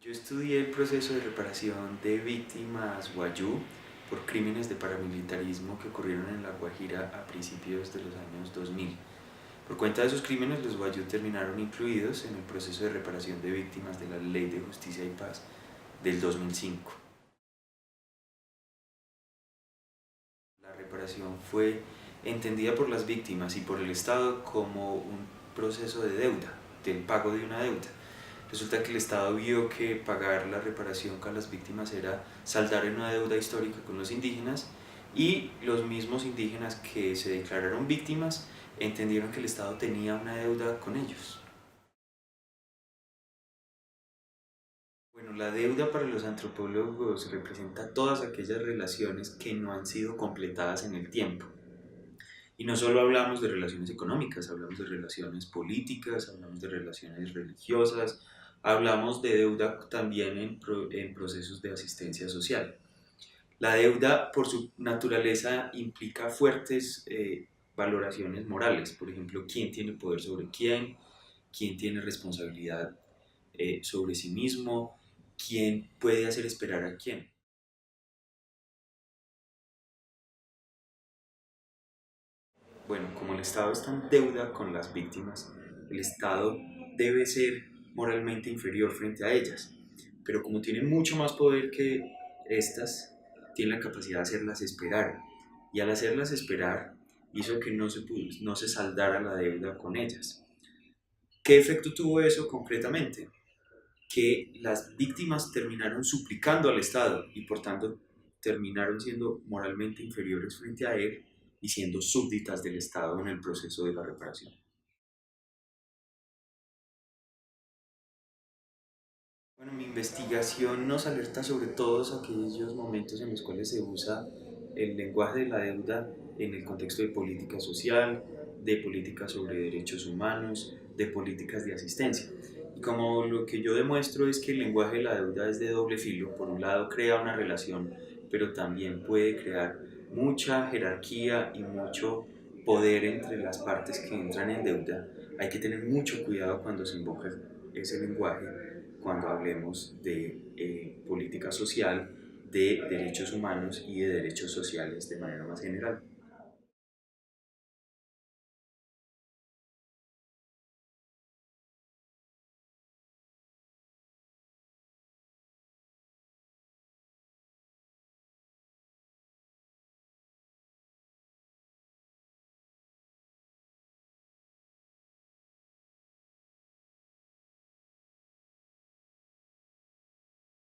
Yo estudié el proceso de reparación de víctimas Wayuu por crímenes de paramilitarismo que ocurrieron en La Guajira a principios de los años 2000. Por cuenta de esos crímenes, los Wayuu terminaron incluidos en el proceso de reparación de víctimas de la Ley de Justicia y Paz del 2005. La reparación fue entendida por las víctimas y por el Estado como un proceso de deuda, del pago de una deuda. Resulta que el Estado vio que pagar la reparación con las víctimas era saldar una deuda histórica con los indígenas, y los mismos indígenas que se declararon víctimas entendieron que el Estado tenía una deuda con ellos. Bueno, la deuda para los antropólogos representa todas aquellas relaciones que no han sido completadas en el tiempo. Y no solo hablamos de relaciones económicas, hablamos de relaciones políticas, hablamos de relaciones religiosas, hablamos de deuda también en procesos de asistencia social. La deuda, por su naturaleza, implica fuertes valoraciones morales. Por ejemplo, quién tiene poder sobre quién tiene responsabilidad sobre sí mismo, quién puede hacer esperar a quién. Bueno, como el Estado está en deuda con las víctimas, el Estado debe ser moralmente inferior frente a ellas. Pero como tiene mucho más poder que estas, tiene la capacidad de hacerlas esperar. Y al hacerlas esperar, hizo que no se saldara la deuda con ellas. ¿Qué efecto tuvo eso concretamente? Que las víctimas terminaron suplicando al Estado y por tanto terminaron siendo moralmente inferiores frente a él y siendo súbditas del Estado en el proceso de la reparación. Bueno, mi investigación nos alerta sobre todos aquellos momentos en los cuales se usa el lenguaje de la deuda en el contexto de política social, de políticas sobre derechos humanos, de políticas de asistencia. Y como lo que yo demuestro es que el lenguaje de la deuda es de doble filo, por un lado crea una relación, pero también puede crear mucha jerarquía y mucho poder entre las partes que entran en deuda. Hay que tener mucho cuidado cuando se invoca ese lenguaje, cuando hablemos de política social, de derechos humanos y de derechos sociales de manera más general.